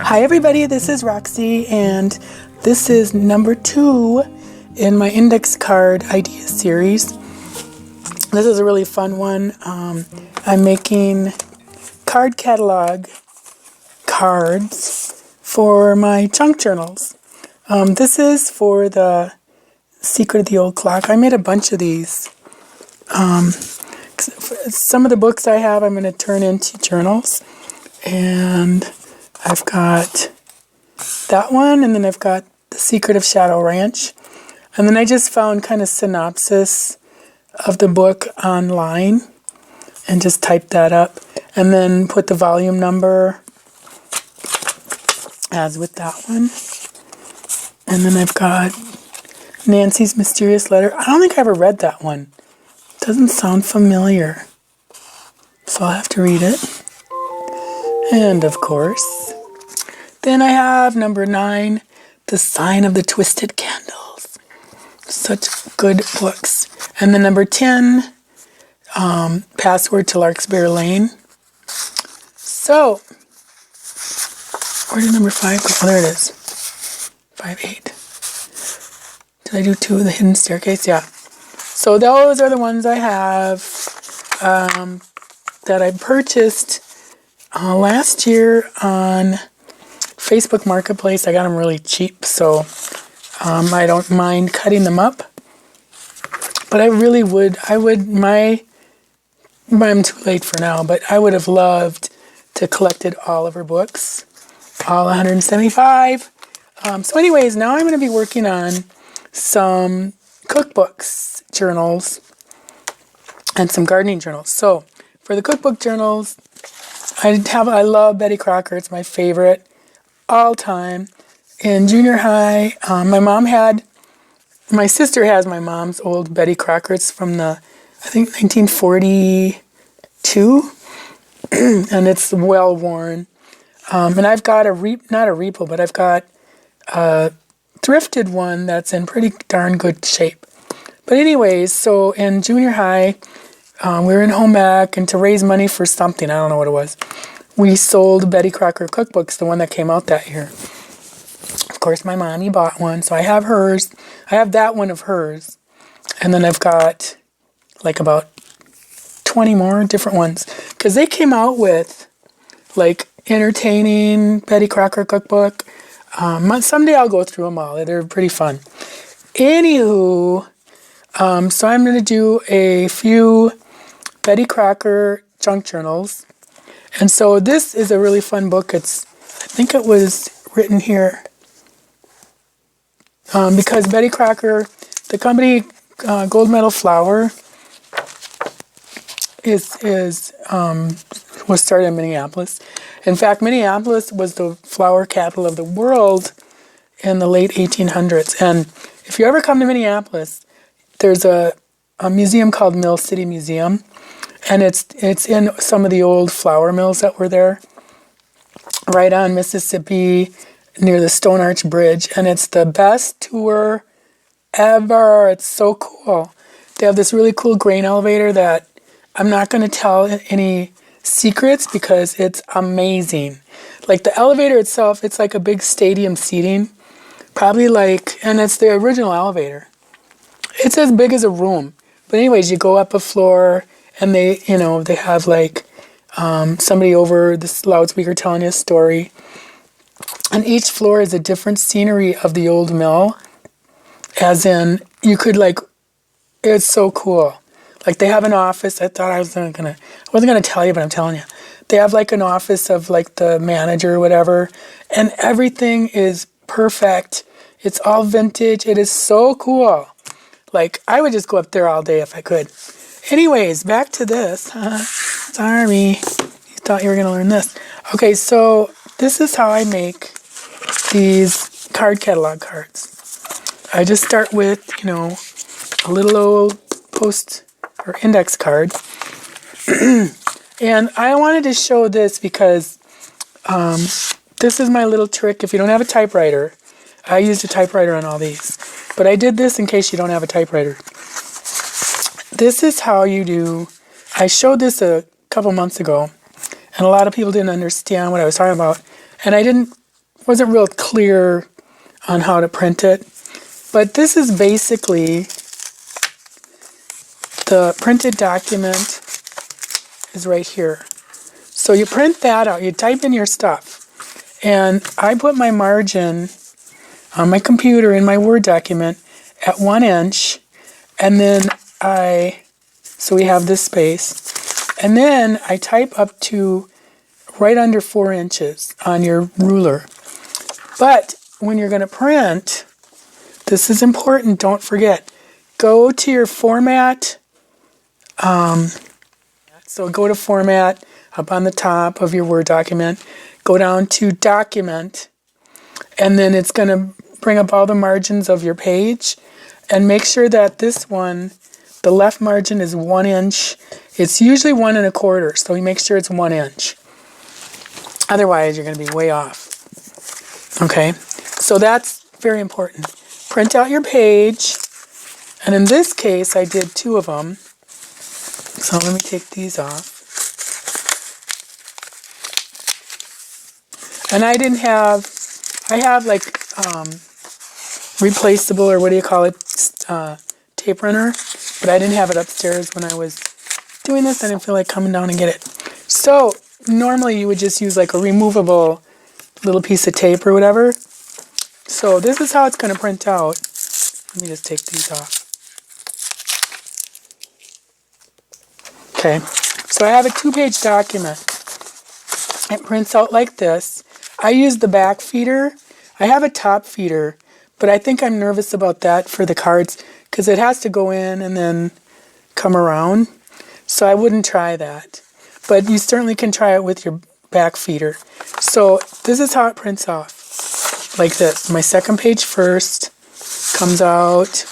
Hi everybody, this is Roxy, and this is number 2 in my index card idea series. This is a really fun one. I'm making card catalog cards for my junk journals. This is for the Secret of the Old Clock. I made a bunch of these. Some of the books I have I'm going to turn into journals, and I've got that one, and then I've got The Secret of Shadow Ranch. And then I just found kind of synopsis of the book online and just typed that up. And then put the volume number as with that one. And then I've got Nancy's Mysterious Letter. I don't think I ever read that one. It doesn't sound familiar. So I'll have to read it. And of course, then I have number 9, The Sign of the Twisted Candles. Such good books. And then number 10, Password to Larkspur Lane. So, where did number 5 go? Oh, there it is. 5, 8. Did I do 2 of the Hidden Staircase? Yeah. So those are the ones I have that I purchased last year on Facebook Marketplace. I got them really cheap, so I don't mind cutting them up. But I'm too late for now, but I would have loved to collected all of her books, all 175. So anyways, now I'm going to be working on some cookbooks, journals, and some gardening journals. So for the cookbook journals, I love Betty Crocker. It's my favorite all time. In junior high, my sister has my mom's old Betty Crocker. It's from I think 1942, and it's well worn. And I've got not a repo, but I've got a thrifted one that's in pretty darn good shape. But anyways, so in junior high, we were in home ec, and to raise money for something, I don't know what it was, we sold Betty Crocker cookbooks, the one that came out that year. Of course, my mommy bought one, so I have hers. I have that one of hers. And then I've got like about 20 more different ones. Because they came out with like entertaining Betty Crocker cookbook. Someday I'll go through them all. They're pretty fun. Anywho, so I'm going to do a few Betty Crocker junk journals. And so this is a really fun book. I think it was written here because Betty Crocker, the company Gold Medal Flour, was started in Minneapolis. In fact, Minneapolis was the flour capital of the world in the late 1800s. And if you ever come to Minneapolis, there's a museum called Mill City Museum, and it's in some of the old flour mills that were there, right on Mississippi, near the Stone Arch Bridge, and it's the best tour ever. It's so cool. They have this really cool grain elevator that I'm not going to tell any secrets because it's amazing. Like the elevator itself, it's like a big stadium seating, and it's the original elevator. It's as big as a room. But anyways, you go up a floor, and they have like somebody over this loudspeaker telling you a story. And each floor is a different scenery of the old mill. As in, you could it's so cool. Like they have an office. I wasn't gonna tell you, but I'm telling you. They have like an office of like the manager or whatever, and everything is perfect. It's all vintage. It is so cool. Like I would just go up there all day if I could. Anyways, back to this. Sorry, you thought you were gonna learn this. Okay, so this is how I make these card catalog cards. I just start with, a little old post or index card. And I wanted to show this because this is my little trick. If you don't have a typewriter, I used a typewriter on all these. But I did this in case you don't have a typewriter. This is how you do. I showed this a couple months ago, and a lot of people didn't understand what I was talking about. And I didn't wasn't real clear on how to print it. But this is basically the printed document is right here. So you print that out, you type in your stuff. And I put my margin on my computer in my Word document at 1 inch. And then so we have this space. And then I type up to right under 4 inches on your ruler. But when you're going to print, this is important, don't forget. Go to your format. So go to format up on the top of your Word document. Go down to document. And then it's going to bring up all the margins of your page. And make sure that this one, the left margin is 1 inch. It's usually 1 1/4. So you make sure it's 1 inch. Otherwise, you're going to be way off. Okay, so that's very important. Print out your page, and in this case, I did 2 of them. So let me take these off. And I have like replaceable, or what do you call it, tape runner, but I didn't have it upstairs when I was doing this. I didn't feel like coming down and get it. So normally you would just use like a removable little piece of tape or whatever. So this is how it's going to print out. Let me just take these off. Okay, so I have a 2-page document. It prints out like this. I use the back feeder. I have a top feeder, but I think I'm nervous about that for the cards because it has to go in and then come around. So I wouldn't try that. But you certainly can try it with your back feeder. So this is how it prints off, like this. My second page first comes out,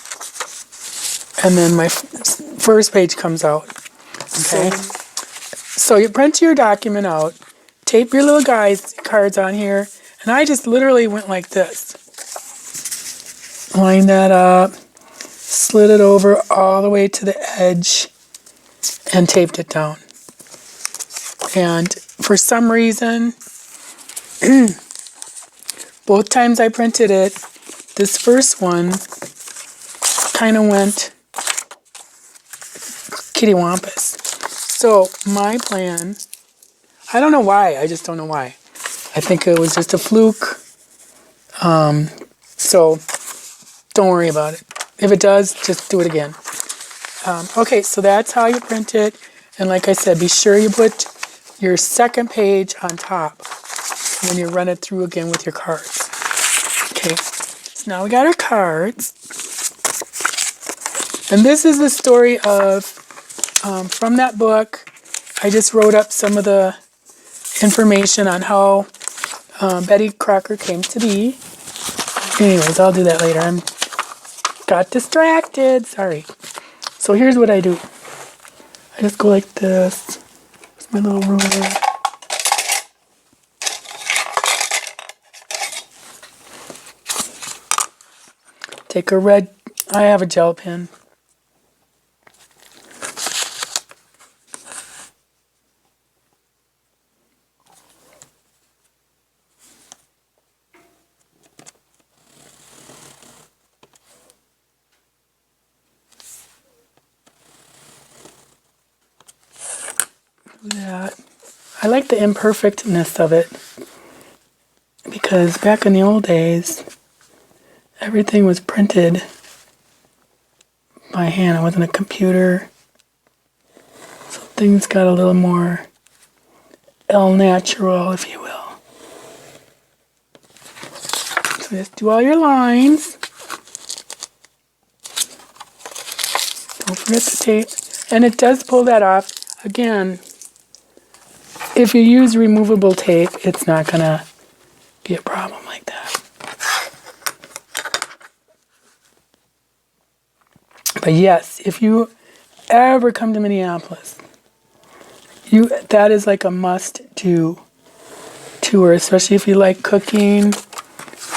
and then my first page comes out. Okay, so you print your document out, tape your little cards on here, and I just literally went like this. Line that up, slid it over all the way to the edge, and taped it down. And for some reason, both times I printed it, this first one kind of went kittywampus. So my plan, I don't know why, I just don't know why. I think it was just a fluke. So don't worry about it. If it does, just do it again. Okay, so that's how you print it. And like I said, be sure you put your second page on top when you run it through again with your cards. Okay, so now we got our cards. And this is the story of, from that book, I just wrote up some of the information on how Betty Crocker came to be. Anyways, I'll do that later. I got distracted, sorry. So here's what I do. I just go like this. It's my little ruler. Take a red, I have a gel pen. That. I like the imperfectness of it because back in the old days everything was printed by hand. It wasn't a computer, so things got a little more el natural, if you will. So just do all your lines. Don't forget the tape, and it does pull that off. Again, if you use removable tape, it's not going to be a problem like that. But yes, if you ever come to Minneapolis, that is like a must-do tour, especially if you like cooking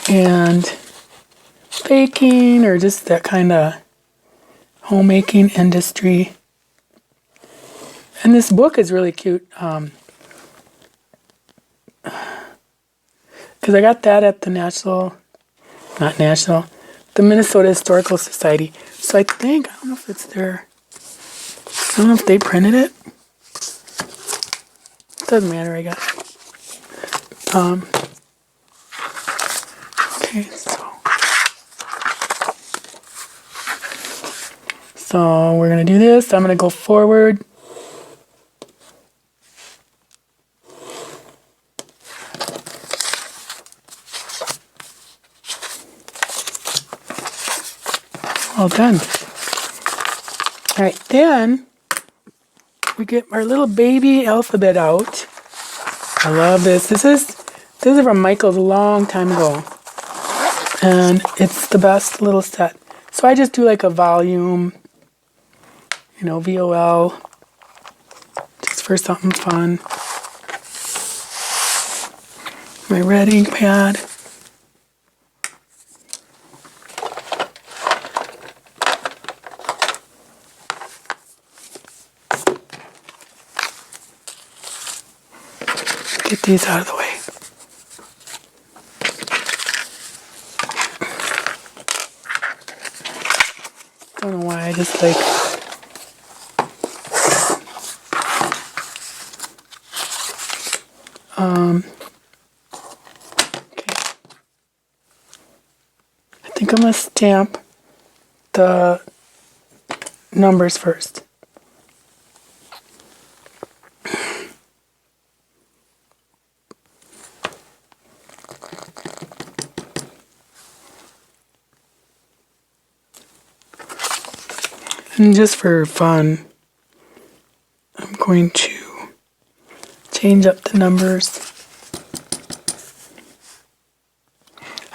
and baking or just that kind of homemaking industry. And this book is really cute. Got because I got that at the the Minnesota Historical Society. So I think, I don't know if it's there. I don't know if they printed it. Doesn't matter, I guess. Okay, so we're going to do this. I'm going to go forward. All done. All right, then we get our little baby alphabet out. I love this. This is from Michael's a long time ago, and it's the best little set. So I just do like a volume, VOL, just for something fun. My red ink pad. Get these out of the way. Don't know why, I just like... Okay. I think I'm going to stamp the numbers first. And just for fun, I'm going to change up the numbers.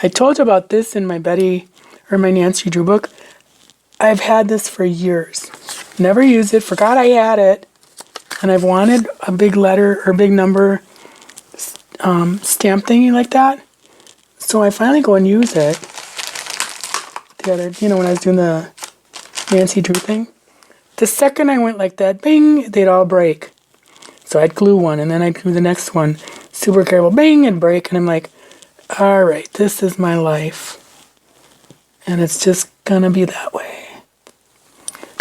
I told you about this in my my Nancy Drew book. I've had this for years. Never used it, forgot I had it, and I've wanted a big letter or big number stamp thingy like that. So I finally go and use it. The other, when I was doing the Nancy Drew thing. The second I went like that, bing, they'd all break. So I'd glue one, and then I'd glue the next one. Super careful, bing, and break. And I'm like, all right, this is my life. And it's just gonna be that way.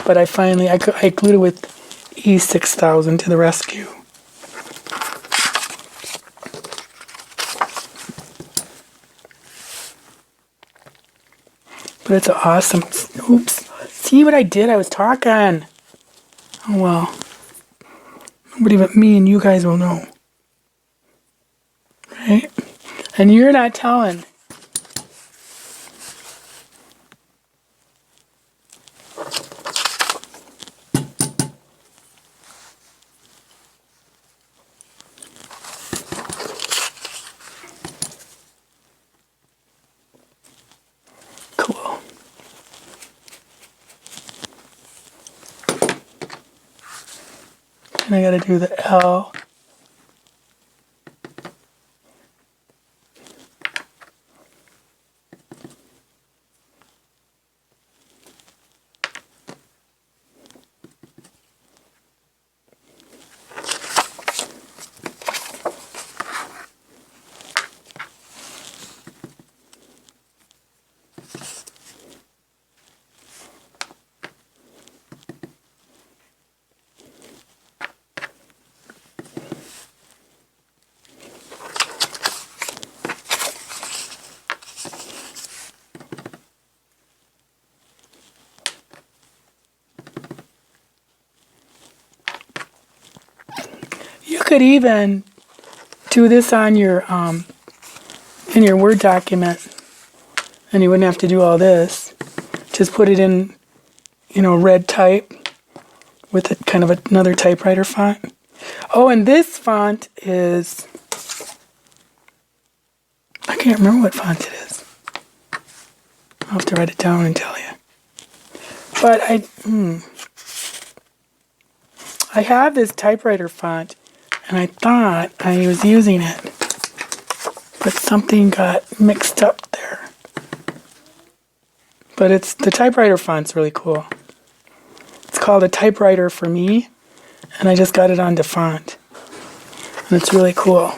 But I finally, I glued it with E6000 to the rescue. But it's awesome. Oops. See what I did? I was talking. Oh well. Nobody but me and you guys will know. Right? And you're not telling. Cool. And I gotta do the L. You could even do this on your in your Word document, and you wouldn't have to do all this. Just put it in, red type with a kind of another typewriter font. Oh, and this font is, I can't remember what font it is. I'll have to write it down and tell you. But I have this typewriter font, and I thought I was using it, but something got mixed up there. But the typewriter font's really cool. It's called A Typewriter for Me, and I just got it onto font. And it's really cool.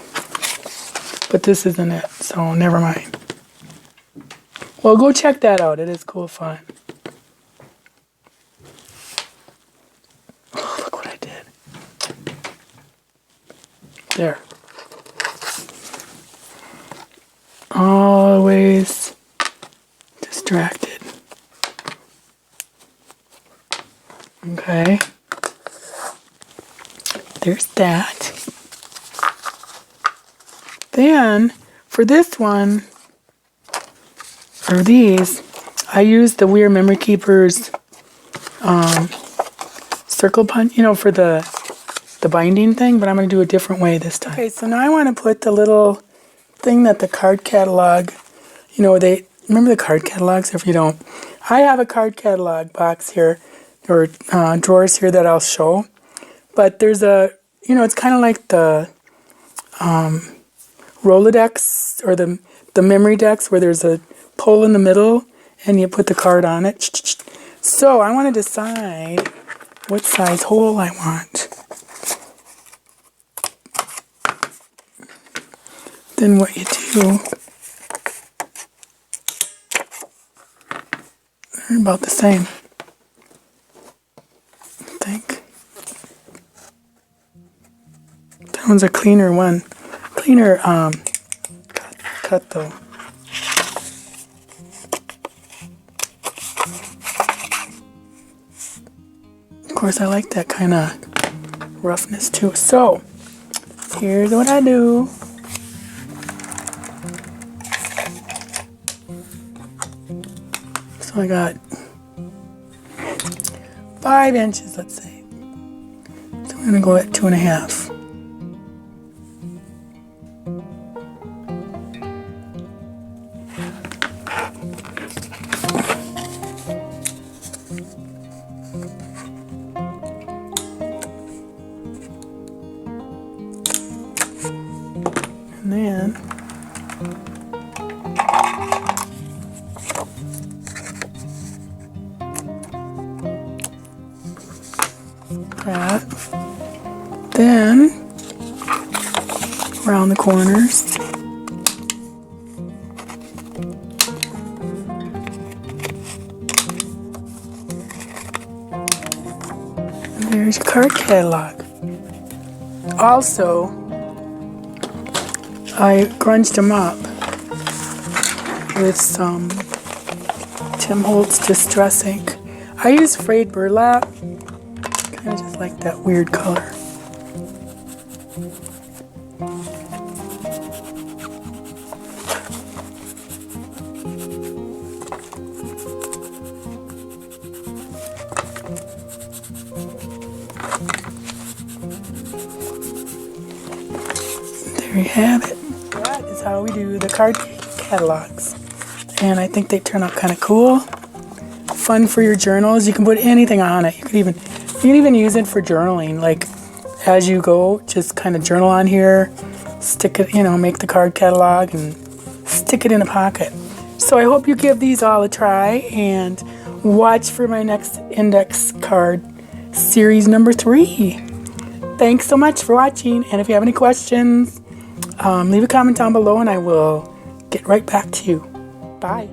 but this isn't it, so never mind. Well, go check that out. It is cool fun. Oh, look what I did. There. Always distracted. Okay. There's that. Then, for this one, or these, I used the Weir Memory Keepers circle punch, for the binding thing, but I'm going to do a different way this time. Okay, so now I want to put the little thing that the card catalog, remember the card catalogs? If you don't, I have a card catalog box here, or drawers here that I'll show, but there's it's kind of like the Rolodex or the memory decks where there's a pole in the middle and you put the card on it. So I want to decide what size hole I want. Then what you do, they're about the same, I think. That one's a cleaner one. Cleaner cut though. Of course, I like that kind of roughness too. So, here's what I do. So I got 5 inches, let's say. So I'm gonna go at 2.5. And then that. Then around the corners. And there's your card catalog. Also, I grunged them up with some Tim Holtz Distress ink. I use frayed burlap, kind of just like that weird color. There you have it. That is how we do the card catalogs. And I think they turn out kind of cool. Fun for your journals. You can put anything on it. You can even use it for journaling. Like as you go, just kind of journal on here. Stick it, make the card catalog and stick it in a pocket. So I hope you give these all a try and watch for my next index card series number 3. Thanks so much for watching. And if you have any questions, leave a comment down below and I will get right back to you. Bye.